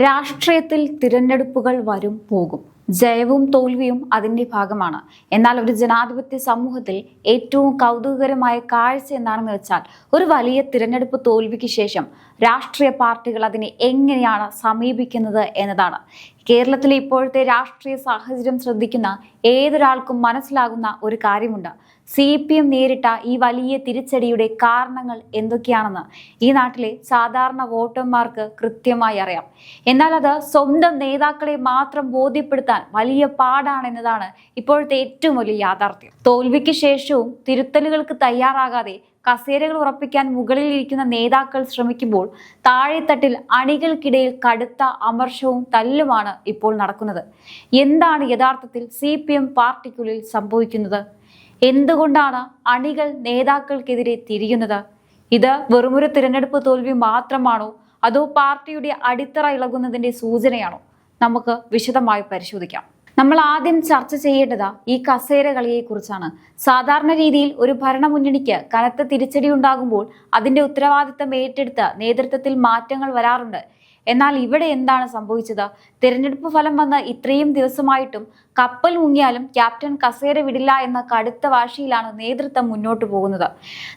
രാഷ്ട്രീയത്തിൽ തിരഞ്ഞെടുപ്പുകൾ വരും പോകും. ജയവും തോൽവിയും അതിന്റെ ഭാഗമാണ്. എന്നാൽ ഒരു ജനാധിപത്യ സമൂഹത്തിൽ ഏറ്റവും കൗതുകകരമായ കാഴ്ച എന്താണെന്ന് വെച്ചാൽ, ഒരു വലിയ തിരഞ്ഞെടുപ്പ് തോൽവിക്ക് ശേഷം രാഷ്ട്രീയ പാർട്ടികൾ അതിനെ എങ്ങനെയാണ് സമീപിക്കുന്നത് എന്നതാണ്. കേരളത്തിലെ ഇപ്പോഴത്തെ രാഷ്ട്രീയ സാഹചര്യം ശ്രദ്ധിക്കുന്ന ഏതൊരാൾക്കും മനസ്സിലാകുന്ന ഒരു കാര്യമുണ്ട്. CPM നേരിട്ട ഈ വലിയ തിരിച്ചടിയുടെ കാരണങ്ങൾ എന്തൊക്കെയാണെന്ന് ഈ നാട്ടിലെ സാധാരണ വോട്ടർമാർക്ക് കൃത്യമായി അറിയാം. എന്നാൽ അത് സ്വന്തം നേതാക്കളെ മാത്രം ബോധ്യപ്പെടുത്താൻ വലിയ പാടാണെന്നതാണ് ഇപ്പോഴത്തെ ഏറ്റവും വലിയ യാഥാർത്ഥ്യം. തോൽവിക്ക് ശേഷവും തിരുത്തലുകൾക്ക് തയ്യാറാകാതെ കസേരകൾ ഉറപ്പിക്കാൻ മുകളിലിരിക്കുന്ന നേതാക്കൾ ശ്രമിക്കുമ്പോൾ താഴെത്തട്ടിൽ അണികൾക്കിടയിൽ കടുത്ത അമർഷവും തല്ലുമാണ് ഇപ്പോൾ നടക്കുന്നത്. എന്താണ് യഥാർത്ഥത്തിൽ CPM പാർട്ടിക്കുള്ളിൽ സംഭവിക്കുന്നത്? എന്തുകൊണ്ടാണ് അണികൾ നേതാക്കൾക്കെതിരെ തിരിയുന്നത്? ഇത് വെറുമൊരു തിരഞ്ഞെടുപ്പ് തോൽവി മാത്രമാണോ, അതോ പാർട്ടിയുടെ അടിത്തറ ഇളകുന്നതിന്റെ സൂചനയാണോ? നമുക്ക് വിശദമായി പരിശോധിക്കാം. നമ്മൾ ആദ്യം ചർച്ച ചെയ്യേണ്ടത് ഈ കസേര കളിയെ കുറിച്ചാണ്. സാധാരണ രീതിയിൽ ഒരു ഭരണമുന്നണിക്ക് കനത്ത തിരിച്ചടി ഉണ്ടാകുമ്പോൾ അതിന്റെ ഉത്തരവാദിത്തം ഏറ്റെടുത്ത് നേതൃത്വത്തിൽ മാറ്റങ്ങൾ വരാറുണ്ട്. എന്നാൽ ഇവിടെ എന്താണ് സംഭവിച്ചത്? തിരഞ്ഞെടുപ്പ് ഫലം വന്ന് ഇത്രയും ദിവസമായിട്ടും കപ്പൽ മുങ്ങിയാലും ക്യാപ്റ്റൻ കസേര വിടില്ല എന്ന കടുത്ത വാശിയിലാണ് നേതൃത്വം മുന്നോട്ട് പോകുന്നത്.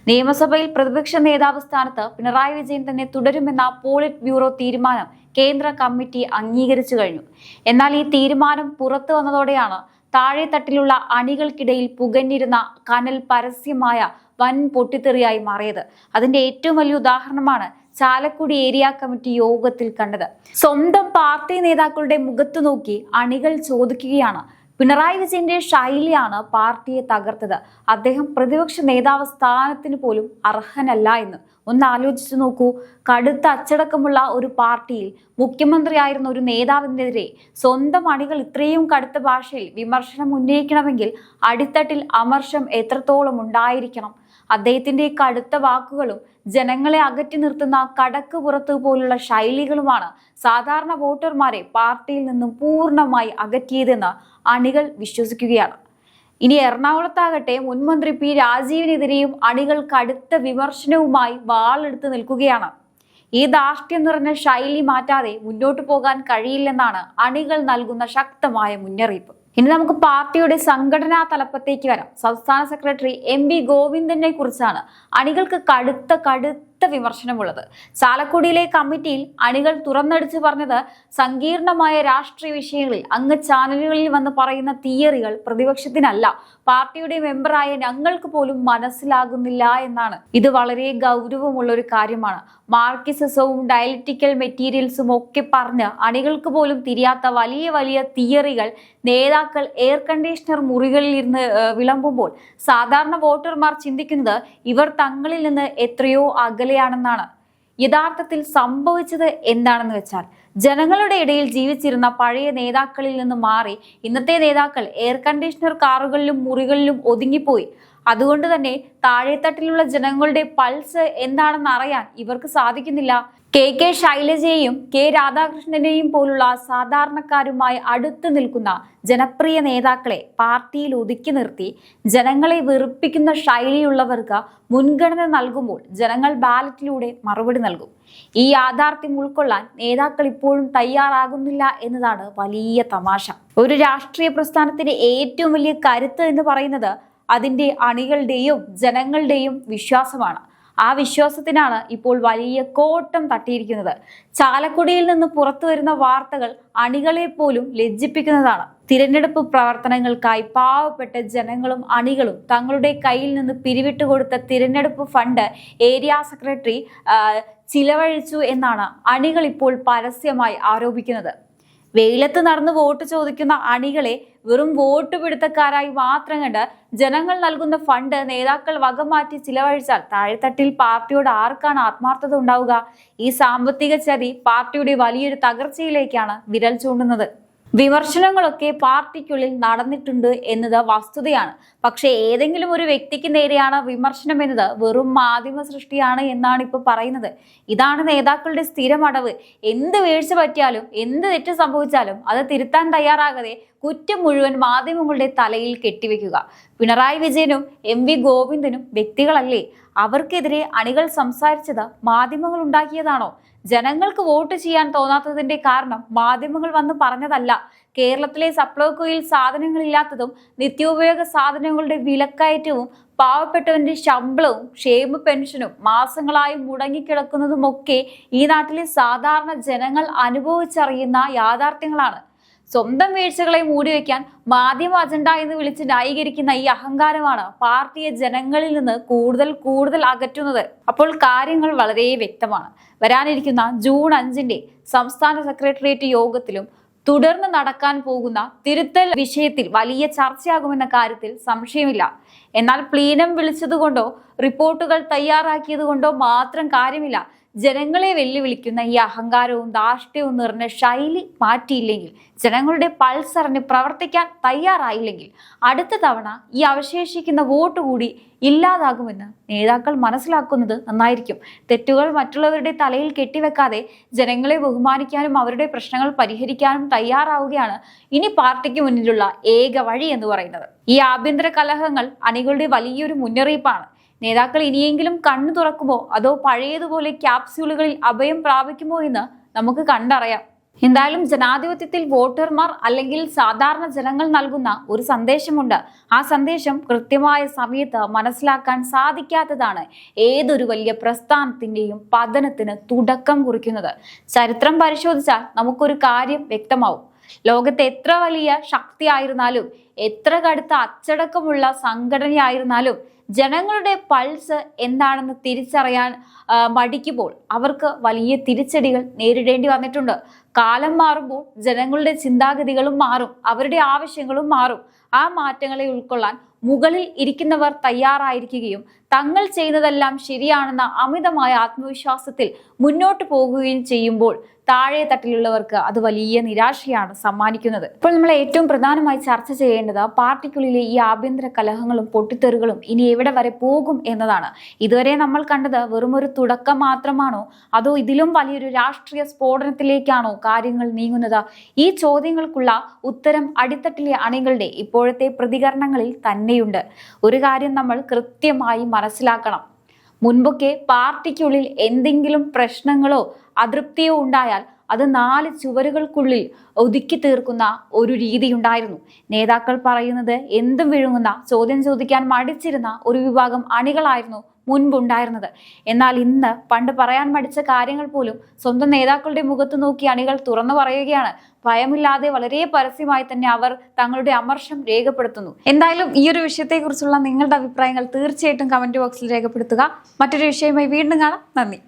നിയമസഭയിൽ പ്രതിപക്ഷ നേതാവ് സ്ഥാനത്ത് പിണറായി വിജയൻ തന്നെ തുടരുമെന്ന പോളിറ്റ് ബ്യൂറോ തീരുമാനം കേന്ദ്ര കമ്മിറ്റി അംഗീകരിച്ചു കഴിഞ്ഞു. എന്നാൽ ഈ തീരുമാനം പുറത്തു വന്നതോടെയാണ് താഴെത്തട്ടിലുള്ള അണികൾക്കിടയിൽ പുകഞ്ഞിരുന്ന കനൽ പരസ്യമായ വൻ പൊട്ടിത്തെറിയായി മാറിയത്. അതിന്റെ ഏറ്റവും വലിയ ഉദാഹരണമാണ് ചാലക്കുടി ഏരിയ കമ്മിറ്റി യോഗത്തിൽ കണ്ടത്. സ്വന്തം പാർട്ടി നേതാക്കളുടെ മുഖത്തു നോക്കി അണികൾ ചോദിക്കുകയാണ്, പിണറായി വിജയന്റെ ശൈലിയാണ് പാർട്ടിയെ തകർത്തത്, അദ്ദേഹം പ്രതിപക്ഷ നേതാവ് സ്ഥാനത്തിന് പോലും അർഹനല്ല എന്ന്. ഒന്ന് ആലോചിച്ചു നോക്കൂ. കടുത്ത അച്ചടക്കമുള്ള ഒരു പാർട്ടിയിൽ മുഖ്യമന്ത്രിയായിരുന്ന ഒരു നേതാവിനെതിരെ സ്വന്തം അണികൾ ഇത്രയും കടുത്ത ഭാഷയിൽ വിമർശനം ഉന്നയിക്കണമെങ്കിൽ അടിത്തട്ടിൽ അമർഷം എത്രത്തോളം ഉണ്ടായിരിക്കണം? അദ്ദേഹത്തിന്റെ കടുത്ത വാക്കുകളും ജനങ്ങളെ അകറ്റി നിർത്തുന്ന കടക്ക് പുറത്ത് പോലുള്ള ശൈലികളുമാണ് സാധാരണ വോട്ടർമാരെ പാർട്ടിയിൽ നിന്നും പൂർണ്ണമായി അകറ്റിയതെന്ന് അണികൾ വിശ്വസിക്കുകയാണ്. ഇനി എറണാകുളത്താകട്ടെ മുൻമന്ത്രി P. രാജീവിനെതിരെയും അണികൾ കടുത്ത വിമർശനവുമായി വാളെടുത്ത് നിൽക്കുകയാണ്. ഈ ധാർഷ്ട്യം നിറഞ്ഞ ശൈലി മാറ്റാതെ മുന്നോട്ടു പോകാൻ കഴിയില്ലെന്നാണ് അണികൾ നൽകുന്ന ശക്തമായ മുന്നറിയിപ്പ്. ഇനി നമുക്ക് പാർട്ടിയുടെ സംഘടനാ തലപ്പത്തേക്ക് വരാം. സംസ്ഥാന സെക്രട്ടറി MV ഗോവിന്ദനെ കുറിച്ചാണ് അണികൾക്ക് കടുത്ത വിമർശനമുള്ളത്. ചാലക്കുടിയിലെ കമ്മിറ്റിയിൽ അണികൾ തുറന്നടിച്ച് പറഞ്ഞത്, സങ്കീർണമായ രാഷ്ട്രീയ വിഷയങ്ങളിൽ അങ്ങ് ചാനലുകളിൽ വന്ന് പറയുന്ന തിയറികൾ പ്രതിപക്ഷത്തിനല്ല, പാർട്ടിയുടെ മെമ്പറായ ഞങ്ങൾക്ക് പോലും മനസ്സിലാകുന്നില്ല എന്നാണ്. ഇത് വളരെ ഗൗരവമുള്ള ഒരു കാര്യമാണ്. മാർക്സിസവും ഡയലക്റ്റിക്കൽ മെറ്റീരിയൽസും ഒക്കെ പറഞ്ഞ് അണികൾക്ക് പോലും തിരിയാത്ത വലിയ വലിയ തിയറികൾ നേതാക്കൾ എയർ കണ്ടീഷണർ മുറികളിൽ ഇരുന്ന് വിളമ്പുമ്പോൾ സാധാരണ വോട്ടർമാർ ചിന്തിക്കുന്നത് ഇവർ തങ്ങളിൽ നിന്ന് എത്രയോ അകലെയാണെന്നാണ്. യഥാർത്ഥത്തിൽ സംഭവിച്ചത് എന്താണെന്ന് വെച്ചാൽ, ജനങ്ങളുടെ ഇടയിൽ ജീവിച്ചിരുന്ന പഴയ നേതാക്കളിൽ നിന്ന് മാറി ഇന്നത്തെ നേതാക്കൾ എയർ കണ്ടീഷണർ കാറുകളിലും മുറികളിലും ഒതുങ്ങിപ്പോയി. അതുകൊണ്ട് തന്നെ താഴെത്തട്ടിലുള്ള ജനങ്ങളുടെ പൾസ് എന്താണെന്ന് അറിയാൻ ഇവർക്ക് സാധിക്കുന്നില്ല. KK ശൈലജയെയും K. രാധാകൃഷ്ണനെയും പോലുള്ള സാധാരണക്കാരുമായി അടുത്തു നിൽക്കുന്ന ജനപ്രിയ നേതാക്കളെ പാർട്ടിയിൽ ഒതുക്കി നിർത്തി ജനങ്ങളെ വെറുപ്പിക്കുന്ന ശൈലിയുള്ളവർക്ക് മുൻഗണന നൽകുമ്പോൾ ജനങ്ങൾ ബാലറ്റിലൂടെ മറുപടി നൽകും. ഈ യാഥാർത്ഥ്യം ഉൾക്കൊള്ളാൻ നേതാക്കൾ ഇപ്പോഴും തയ്യാറാകുന്നില്ല എന്നതാണ് വലിയ തമാശ. ഒരു രാഷ്ട്രീയ പ്രസ്ഥാനത്തിന്റെ ഏറ്റവും വലിയ കരുത്ത് എന്ന് പറയുന്നത് അതിന്റെ അണികളുടെയും ജനങ്ങളുടെയും വിശ്വാസമാണ്. ആ വിശ്വാസത്തിനാണ് ഇപ്പോൾ വലിയ കോട്ടം തട്ടിയിരിക്കുന്നത്. ചാലക്കുടിയിൽ നിന്ന് പുറത്തു വരുന്ന വാർത്തകൾ അണികളെ പോലും ലജ്ജിപ്പിക്കുന്നതാണ്. തിരഞ്ഞെടുപ്പ് പ്രവർത്തനങ്ങൾക്കായി പാവപ്പെട്ട ജനങ്ങളും അണികളും തങ്ങളുടെ കയ്യിൽ നിന്ന് പിരിവിട്ടുകൊടുത്ത തിരഞ്ഞെടുപ്പ് ഫണ്ട് ഏരിയ സെക്രട്ടറി ചിലവഴിച്ചു എന്നാണ് അണികൾ ഇപ്പോൾ പരസ്യമായി ആരോപിക്കുന്നത്. വെയിലത്ത് നടന്ന് വോട്ട് ചോദിക്കുന്ന അണികളെ വെറും വോട്ട് പിടുത്തക്കാരായി മാത്രം കണ്ട് ജനങ്ങൾ നൽകുന്ന ഫണ്ട് നേതാക്കൾ വകമാറ്റി ചിലവഴിച്ചാൽ താഴെത്തട്ടിൽ പാർട്ടിയോട് ആർക്കാണ് ആത്മാർത്ഥത ഉണ്ടാവുക? ഈ സാമ്പത്തിക ചതി പാർട്ടിയുടെ വലിയൊരു തകർച്ചയിലേക്കാണ് വിരൽ ചൂണ്ടുന്നത്. വിമർശനങ്ങളൊക്കെ പാർട്ടിക്കുള്ളിൽ നടന്നിട്ടുണ്ട് എന്നത് വസ്തുതയാണ്. പക്ഷേ ഏതെങ്കിലും ഒരു വ്യക്തിക്ക് നേരെയാണ് വിമർശനം എന്നത് വെറും മാധ്യമ സൃഷ്ടിയാണ് എന്നാണ് ഇപ്പൊ പറയുന്നത്. ഇതാണ് നേതാക്കളുടെ സ്ഥിരം അടവ്. എന്ത് വീഴ്ച പറ്റിയാലും എന്ത് തെറ്റ് സംഭവിച്ചാലും അത് തിരുത്താൻ തയ്യാറാകാതെ കുറ്റം മുഴുവൻ മാധ്യമങ്ങളുടെ തലയിൽ കെട്ടിവെക്കുക. പിണറായി വിജയനും MV ഗോവിന്ദനും വ്യക്തികളല്ലേ? അവർക്കെതിരെ അണികൾ സംസാരിച്ചത് മാധ്യമങ്ങൾ ഉണ്ടാക്കിയതാണോ? ജനങ്ങൾക്ക് വോട്ട് ചെയ്യാൻ തോന്നാത്തതിന്റെ കാരണം മാധ്യമങ്ങൾ വന്ന് പറഞ്ഞതല്ല. കേരളത്തിലെ സപ്ലൈകോയിൽ സാധനങ്ങളില്ലാത്തതും നിത്യോപയോഗ സാധനങ്ങളുടെ വിലക്കയറ്റവും പാവപ്പെട്ടവന്റെ ശമ്പളവും ക്ഷേമ പെൻഷനും മാസങ്ങളായി മുടങ്ങിക്കിടക്കുന്നതുമൊക്കെ ഈ നാട്ടിലെ സാധാരണ ജനങ്ങൾ അനുഭവിച്ചറിയുന്ന യാഥാർത്ഥ്യങ്ങളാണ്. സ്വന്തം വീഴ്ചകളെ മൂടിവെക്കാൻ മാധ്യമ അജണ്ട എന്ന് വിളിച്ച് ന്യായീകരിക്കുന്ന ഈ അഹങ്കാരമാണ് പാർട്ടിയെ ജനങ്ങളിൽ നിന്ന് കൂടുതൽ അകറ്റുന്നത്. അപ്പോൾ കാര്യങ്ങൾ വളരെ വ്യക്തമാണ്. വരാനിരിക്കുന്ന ജൂൺ 5 സംസ്ഥാന സെക്രട്ടേറിയറ്റ് യോഗത്തിലും തുടർന്ന് നടക്കാൻ പോകുന്ന തിരുത്തൽ വിഷയത്തിൽ വലിയ ചർച്ചയാകുമെന്ന കാര്യത്തിൽ സംശയമില്ല. എന്നാൽ പ്ലീനം വിളിച്ചതുകൊണ്ടോ റിപ്പോർട്ടുകൾ തയ്യാറാക്കിയതുകൊണ്ടോ മാത്രം കാര്യമില്ല. ജനങ്ങളെ വെല്ലുവിളിക്കുന്ന ഈ അഹങ്കാരവും ധാർഷ്ട്യവും നിറഞ്ഞ ശൈലി മാറ്റിയില്ലെങ്കിൽ, ജനങ്ങളുടെ പൾസ് അറിഞ്ഞ് പ്രവർത്തിക്കാൻ തയ്യാറായില്ലെങ്കിൽ അടുത്ത തവണ ഈ അവശേഷിക്കുന്ന വോട്ട് കൂടി ഇല്ലാതാകുമെന്ന് നേതാക്കൾ മനസ്സിലാക്കുന്നത് നന്നായിരിക്കും. തെറ്റുകൾ മറ്റുള്ളവരുടെ തലയിൽ കെട്ടിവെക്കാതെ ജനങ്ങളെ ബഹുമാനിക്കാനും അവരുടെ പ്രശ്നങ്ങൾ പരിഹരിക്കാനും തയ്യാറാവുകയാണ് ഇനി പാർട്ടിക്ക് മുന്നിലുള്ള ഏക വഴി എന്ന് പറയുന്നത്. ഈ ആഭ്യന്തര കലഹങ്ങൾ അണികളുടെ വലിയൊരു മുന്നറിയിപ്പാണ്. നേതാക്കൾ ഇനിയെങ്കിലും കണ്ണു തുറക്കുമോ അതോ പഴയതുപോലെ ക്യാപ്സ്യൂളുകളിൽ അഭയം പ്രാപിക്കുമോ എന്ന് നമുക്ക് കണ്ടറിയാം. എന്തായാലും ജനാധിപത്യത്തിൽ വോട്ടർമാർ അല്ലെങ്കിൽ സാധാരണ ജനങ്ങൾ നൽകുന്ന ഒരു സന്ദേശമുണ്ട്. ആ സന്ദേശം കൃത്യമായ സമയത്ത് മനസ്സിലാക്കാൻ സാധിക്കാത്തതാണ് ഏതൊരു വലിയ പ്രസ്ഥാനത്തിന്റെയും പതനത്തിന് തുടക്കം കുറിക്കുന്നത്. ചരിത്രം പരിശോധിച്ചാൽ നമുക്കൊരു കാര്യം വ്യക്തമാവും. ലോകത്തെ എത്ര വലിയ ശക്തിയായിരുന്നാലും, എത്ര കടുത്ത അച്ചടക്കമുള്ള സംഘടനയായിരുന്നാലും ജനങ്ങളുടെ പൾസ് എന്താണെന്ന് തിരിച്ചറിയാൻ മടിക്കുമ്പോൾ അവർക്ക് വലിയ തിരിച്ചടികൾ നേരിടേണ്ടി വന്നിട്ടുണ്ട്. കാലം മാറുമ്പോൾ ജനങ്ങളുടെ ചിന്താഗതികളും മാറും, അവരുടെ ആവശ്യങ്ങളും മാറും. ആ മാറ്റങ്ങളെ ഉൾക്കൊള്ളാൻ മുകളിൽ ഇരിക്കുന്നവർ തയ്യാറായിരിക്കുകയും തങ്ങൾ ചെയ്യുന്നതെല്ലാം ശരിയാണെന്ന അമിതമായ ആത്മവിശ്വാസത്തിൽ മുന്നോട്ട് പോകുകയും ചെയ്യുമ്പോൾ താഴെ തട്ടിലുള്ളവർക്ക് അത് വലിയ നിരാശയാണ് സമ്മാനിക്കുന്നത്. ഇപ്പോൾ നമ്മൾ ഏറ്റവും പ്രധാനമായി ചർച്ച ചെയ്യേണ്ടത് പാർട്ടിക്കുള്ളിലെ ഈ ആഭ്യന്തര കലഹങ്ങളും പൊട്ടിത്തെറികളും ഇനി എവിടെ വരെ പോകും എന്നതാണ്. ഇതുവരെ നമ്മൾ കണ്ടത് വെറുമൊരു തുടക്കം മാത്രമാണോ അതോ ഇതിലും വലിയൊരു രാഷ്ട്രീയ സ്ഫോടനത്തിലേക്കാണോ കാര്യങ്ങൾ നീങ്ങുന്നത്? ഈ ചോദ്യങ്ങൾക്കുള്ള ഉത്തരം അടിത്തട്ടിലെ അണികളുടെ ഇപ്പോഴത്തെ പ്രതികരണങ്ങളിൽ തന്നെയുണ്ട്. ഒരു കാര്യം നമ്മൾ കൃത്യമായി മനസ്സിലാക്കണം. മുൻപൊക്കെ പാർട്ടിക്കുള്ളിൽ എന്തെങ്കിലും പ്രശ്നങ്ങളോ അതൃപ്തിയോ ഉണ്ടായാൽ അത് 4 ചുവരുകൾക്കുള്ളിൽ ഒതുക്കി തീർക്കുന്ന ഒരു രീതി ഉണ്ടായിരുന്നു. നേതാക്കൾ പറയുന്നത് എന്തും വിഴുങ്ങുന്ന, ചോദ്യം ചോദിക്കാൻ മടിച്ചിരുന്ന ഒരു വിഭാഗം അണികളായിരുന്നു മുൻപുണ്ടായിരുന്നത്. എന്നാൽ ഇന്ന് പണ്ട് പറയാൻ മടിച്ച കാര്യങ്ങൾ പോലും സ്വന്തം നേതാക്കളുടെ മുഖത്ത് നോക്കി അണികൾ തുറന്നു പറയുകയാണ്. ഭയമില്ലാതെ വളരെ പരസ്യമായി തന്നെ അവർ തങ്ങളുടെ അമർഷം രേഖപ്പെടുത്തുന്നു. എന്തായാലും ഈ ഒരു വിഷയത്തെക്കുറിച്ചുള്ള നിങ്ങളുടെ അഭിപ്രായങ്ങൾ തീർച്ചയായിട്ടും കമന്റ് ബോക്സിൽ രേഖപ്പെടുത്തുക. മറ്റൊരു വിഷയമായി വീണ്ടും കാണാം. നന്ദി.